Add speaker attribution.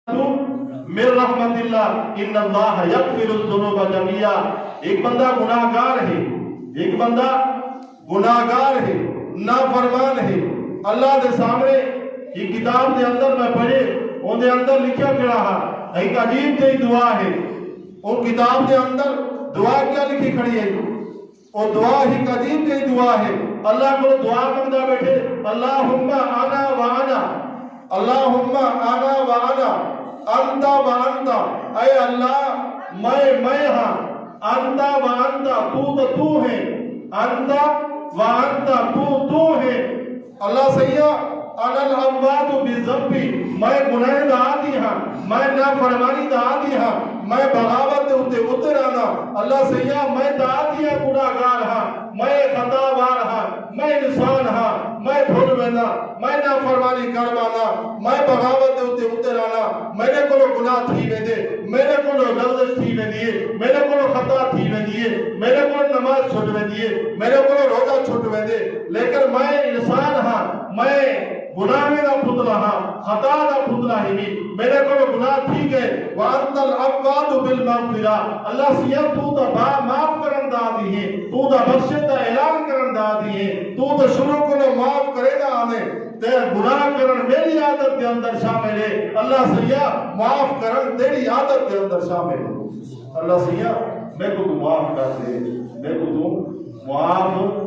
Speaker 1: من رحمت اللہ ان اللہ یغفر الذنوب جميعا. ایک بندہ گناہگار ہے نافرمان ہے. اللہ دے سامنے یہ کتاب دے اندر میں پڑھے ان دے اندر لکھا کھڑا ہے ایک عجیب سی دعا ہے. وہ کتاب دے اندر دعا کیا لکھی کھڑی ہے؟ وہ دعا ایک عجیب سی دعا ہے. اللہ کو دعا منگتا بیٹھے اللہم انا وانا اللہم انا وانا انتا وانتا. اے اللہ میں ہاں انتا وانتا تو ہے انتا وانتا تو ہے. اللہ سیاح انا الاموات بذنبی میں گناہ دا آدھی ہاں میں نافرمانی دا آدھی ہاں میں بغاوت دے اتر آنا. اللہ سیاح میں دا آدھی ہاں گناہگار ہاں میں خطاوار ہاں میں انسان ہاں میں بھول وینا میں نافرمانی کروانا میں بغاوت دے اتر آنا. میرے کو گناہ تھی ویندے میرے کو لفظ تھی ویندیے میرے کو خطا تھی ویندیے میرے کو نماز چھوٹ ویندیے میرے کو روزہ چھوٹ ویندے. لیکن میں انسان ہاں میں گناہ دا پتلا ہاں خطا دا پتلا ہی نہیں میرے کو گناہ تھی گئے. وَأَنْتَ الْأَوَّابُ بِالْمَغْفِرَةِ. اللہ سیاح تو دا معاف کرن دا دی ہے تو دا بخشت دا اعلان کرن دا دی ہے تو دا شروع کو معاف کرے گا آنے تیرا گناہ کرن میری عادت کے اندر شامل ہے. اللہ سیاح معاف کرن تیری عادت کے اندر شامل ہے. اللہ سیاح میں کو تو معاف کر دے میں کو تو معاف